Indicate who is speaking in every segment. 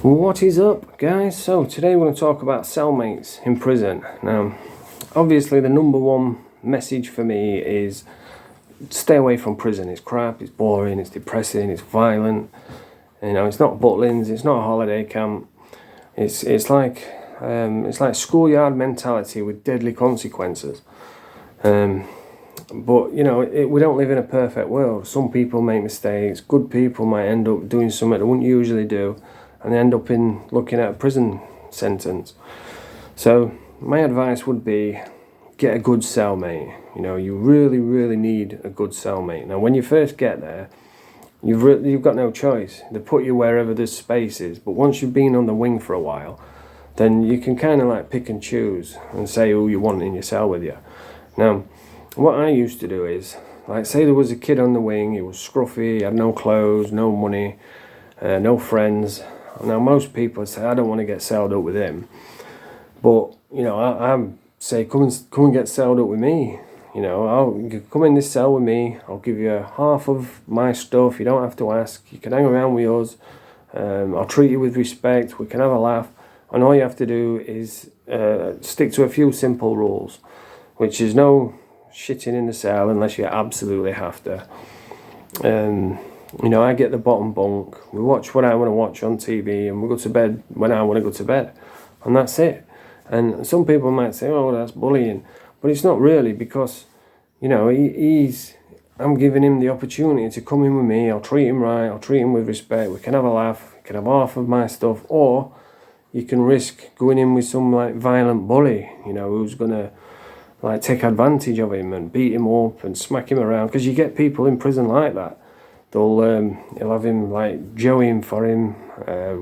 Speaker 1: What is up, guys? So today we're going to talk about cellmates in prison. Now, obviously the number one message for me is stay away from prison. It's crap, it's boring, it's depressing, it's violent. You know, it's not Butlins, it's not a holiday camp. It's like schoolyard mentality with deadly consequences. But you know, we don't live in a perfect world. Some people make mistakes. Good people might end up doing something they wouldn't usually do, and they end up in looking at a prison sentence. So my advice would be get a good cellmate. You know, you really need a good cellmate. Now when you first get there, you've got no choice. They put you wherever there's spaces, but once you've been on the wing for a while, then you can kind of like pick and choose and say who you want in your cell with you. Now what I used to do is, like, say there was a kid on the wing, he was scruffy, he had no clothes, no money, no friends. Now most people say, I don't want to get celled up with him, but you know, I say come and get celled up with me. You know, you can come in this cell with me, I'll give you half of my stuff, you don't have to ask, you can hang around with us, I'll treat you with respect, we can have a laugh, and all you have to do is stick to a few simple rules, which is no shitting in the cell unless you absolutely have to. You know, I get the bottom bunk, we watch what I want to watch on TV, and we go to bed when I want to go to bed, and that's it. And some people might say, oh, that's bullying, but it's not really, because you know, I'm giving him the opportunity to come in with me, I'll treat him right, I'll treat him with respect, we can have a laugh, you can have half of my stuff, or you can risk going in with some like violent bully, you know, who's gonna like take advantage of him and beat him up and smack him around, because you get people in prison like that. He'll have him like joeying for him,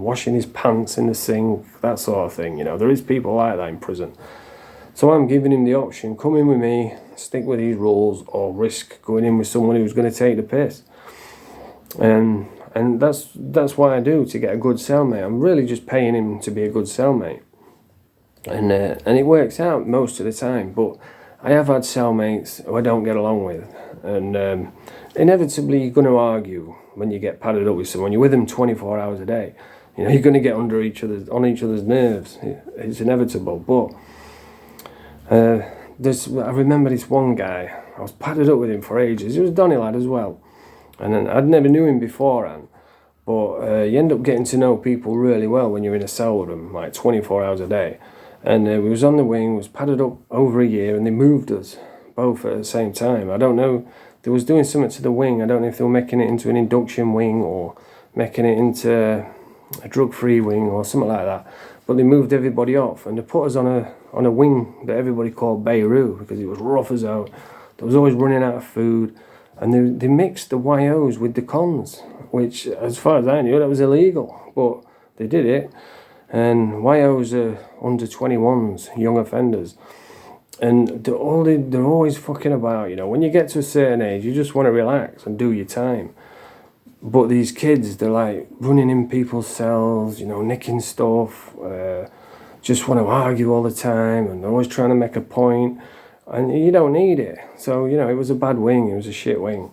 Speaker 1: washing his pants in the sink, that sort of thing. You know, there is people like that in prison. So I'm giving him the option, come in with me, stick with these rules, or risk going in with someone who's going to take the piss. And that's what I do to get a good cellmate. I'm really just paying him to be a good cellmate. And it works out most of the time, but I have had cellmates who I don't get along with, and inevitably you're going to argue when you get padded up with someone. You're with them 24 hours a day. You know, you're going to get on each other's nerves. It's inevitable. But I remember this one guy. I was padded up with him for ages. He was a Donny lad as well, and then I'd never knew him beforehand. But you end up getting to know people really well when you're in a cell with them, like 24 hours a day. And we was on the wing, was padded up over a year, and they moved us both at the same time. I don't know, they was doing something to the wing. I don't know if they were making it into an induction wing or making it into a drug-free wing or something like that. But they moved everybody off, and they put us on a wing that everybody called Beirut, because it was rough as hell. There was always running out of food, and they mixed the YOs with the cons, which, as far as I knew, that was illegal, but they did it. And YOs are under 21s, young offenders, and they're always fucking about. You know, when you get to a certain age, you just want to relax and do your time. But these kids, they're like running in people's cells, you know, nicking stuff, just want to argue all the time, and they're always trying to make a point, and you don't need it. So, you know, it was a bad wing, it was a shit wing.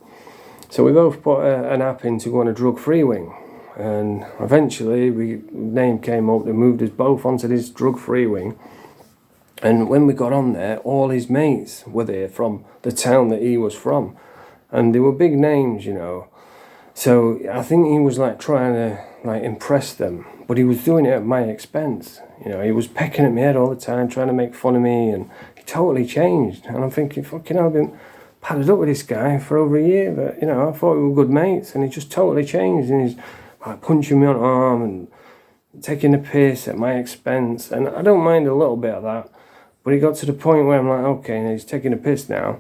Speaker 1: So we both put an app in to go on a drug-free wing. And eventually name came up, they moved us both onto this drug-free wing. And when we got on there, all his mates were there from the town that he was from, and they were big names, you know. So I think he was like trying to like impress them, but he was doing it at my expense. You know, he was pecking at my head all the time, trying to make fun of me, and he totally changed. And I'm thinking, fucking hell, I've been padded up with this guy for over a year, but you know, I thought we were good mates, and he just totally changed, and he's like punching me on the arm and taking the piss at my expense. And I don't mind a little bit of that, but it got to the point where I'm like, okay, he's taking the piss now.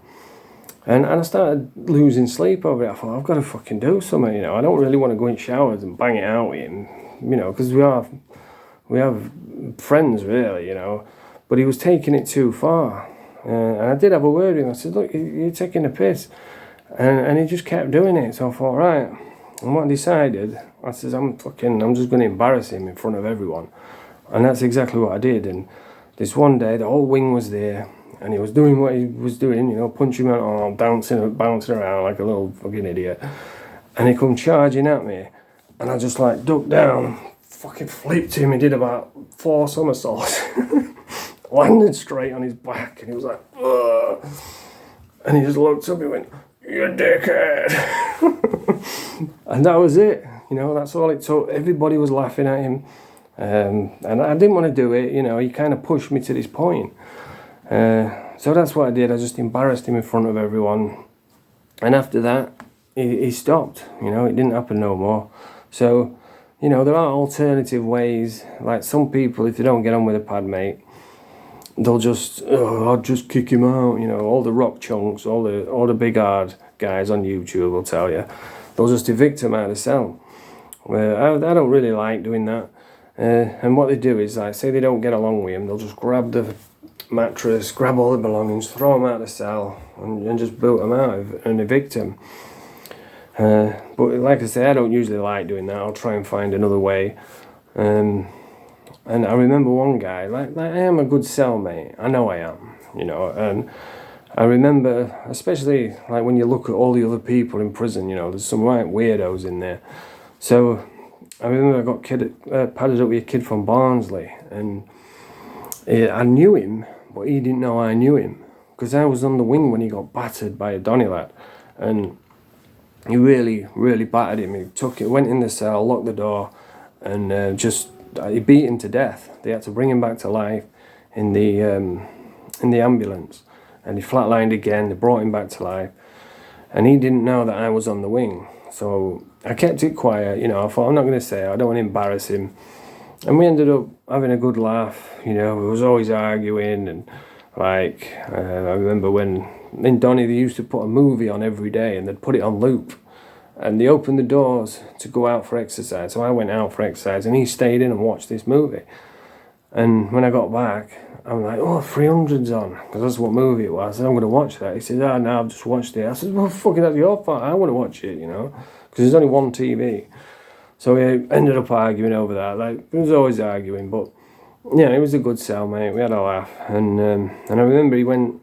Speaker 1: And I started losing sleep over it. I thought, I've got to fucking do something, you know. I don't really want to go in showers and bang it out with him, you know, because we have friends, really, you know. But he was taking it too far. And I did have a word with him. I said, look, you're taking the piss. And he just kept doing it. So I thought, right. And what I decided, I said, I'm just going to embarrass him in front of everyone. And that's exactly what I did. And this one day, the whole wing was there, and he was doing what he was doing, you know, punching me on, bouncing around like a little fucking idiot. And he come charging at me, and I just like ducked down, fucking flipped him. He did about 4 somersaults. Landed straight on his back, and he was like, ugh. And he just looked up and went, "You dickhead." And that was it. You know, that's all it took. Everybody was laughing at him. And I didn't want to do it. You know, he kind of pushed me to this point. So that's what I did. I just embarrassed him in front of everyone. And after that, he stopped. You know, it didn't happen no more. So, you know, there are alternative ways. Like some people, if they don't get on with a pad mate, they'll just, I'll just kick him out. You know, all the rock chunks, all the big hard guys on YouTube will tell you, they'll just evict him out of the cell. Well, I don't really like doing that. And what they do is, like, say they don't get along with him, they'll just grab the mattress, grab all the belongings, throw him out of the cell, and just boot him out and evict him. But like I say, I don't usually like doing that. I'll try and find another way. And I remember one guy, like I am a good cellmate. I know I am, you know. And I remember, especially like when you look at all the other people in prison, you know, there's some right weirdos in there. So I remember I got padded up with a kid from Barnsley, and I knew him, but he didn't know I knew him, because I was on the wing when he got battered by a Donny lad, and he really, really battered him. He went in the cell, locked the door, and he beat him to death. They had to bring him back to life in the ambulance, and he flatlined again. They brought him back to life, and he didn't know that I was on the wing. So I kept it quiet, you know. I thought, I'm not going to say, I don't want to embarrass him. And we ended up having a good laugh, you know. We was always arguing, and like I remember when in Donny they used to put a movie on every day, and they'd put it on loop, and they opened the doors to go out for exercise. So I went out for exercise, and he stayed in and watched this movie. And when I got back, I'm like, oh, 300's on, because that's what movie it was. I said, I'm going to watch that. He said, oh, no, I've just watched it. I said, well, fucking that's your fault. I want to watch it, you know, because there's only one TV. So we ended up arguing over that. Like, it was always arguing, but yeah, it was a good cellmate. We had a laugh, and I remember he went.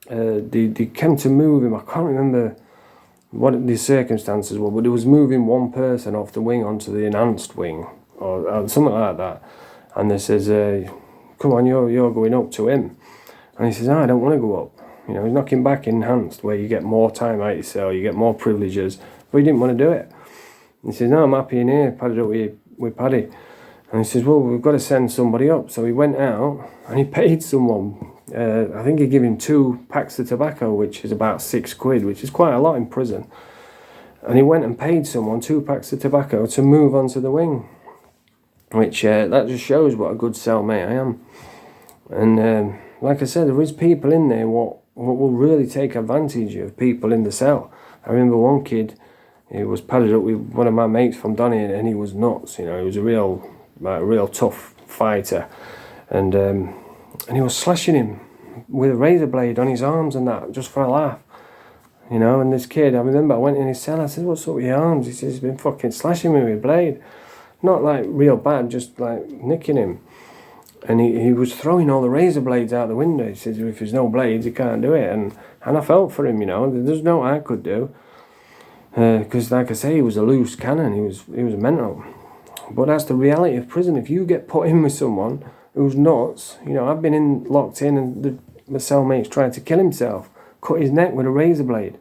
Speaker 1: They came to move him. I can't remember what the circumstances were, but it was moving one person off the wing onto the enhanced wing, or something like that. And they says, "Come on, you're going up to him." And he says, "I don't want to go up." You know, he's knocking back enhanced, where you get more time out of your cell, you get more privileges, but he didn't want to do it. He says, "No, I'm happy in here, padded up with Paddy." And he says, "Well, we've got to send somebody up." So he went out and he paid someone. I think he gave him 2 packs of tobacco, which is about £6, which is quite a lot in prison. And he went and paid someone 2 packs of tobacco to move onto the wing, which that just shows what a good cellmate I am. And like I said, there is people in there what will really take advantage of people in the cell. I remember one kid, he was padded up with one of my mates from Donny, and he was nuts. You know, he was a real tough fighter, and he was slashing him with a razor blade on his arms and that, just for a laugh. You know, and this kid, I remember I went in his cell, I said, "What's up with your arms?" He says, "He's been fucking slashing me with a blade." Not like real bad, just like nicking him. And he was throwing all the razor blades out the window. He says, "If there's no blades, you can't do it." And I felt for him, you know, there's no I could do. Because like I say, he was a loose cannon, he was mental. But that's the reality of prison. If you get put in with someone who's nuts, you know, I've been locked in, and my cellmate's tried to kill himself, cut his neck with a razor blade.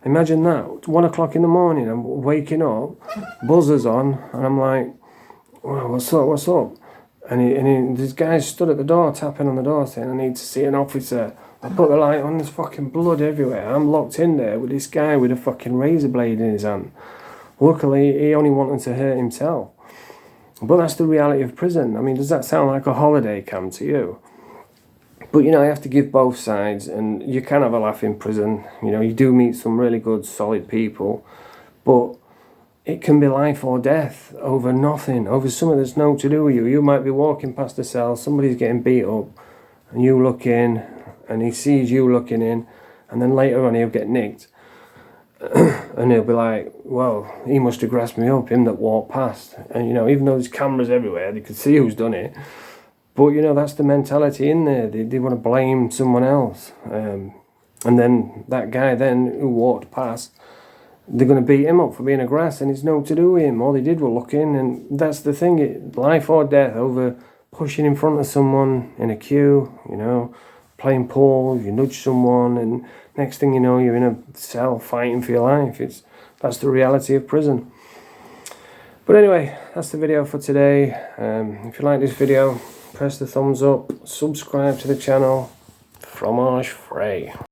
Speaker 1: Imagine that. It's 1 o'clock in the morning, I'm waking up, buzzer's on, and I'm like, "Well, what's up? And this guy stood at the door, tapping on the door, saying, "I need to see an officer." I put the light on, there's fucking blood everywhere. I'm locked in there with this guy with a fucking razor blade in his hand. Luckily, he only wanted to hurt himself. But that's the reality of prison. I mean, does that sound like a holiday camp to you? But, you know, you have to give both sides, and you can have a laugh in prison. You know, you do meet some really good, solid people, but it can be life or death over nothing, over something that's no to do with you. You might be walking past a cell, somebody's getting beat up, and you look in, and he sees you looking in, and then later on he'll get nicked. And he'll be like, "Well, he must have grasped me up, him that walked past." And, you know, even though there's cameras everywhere, they could see who's done it. But, you know, that's the mentality in there. They want to blame someone else. And then that guy then who walked past, they're going to beat him up for being a grass, and it's no to do with him. All they did was look in, and that's the thing, life or death over pushing in front of someone in a queue, you know, playing pool, you nudge someone, and next thing you know, you're in a cell fighting for your life. That's the reality of prison. But anyway, that's the video for today. If you like this video, press the thumbs up, subscribe to the channel. Fromage frais.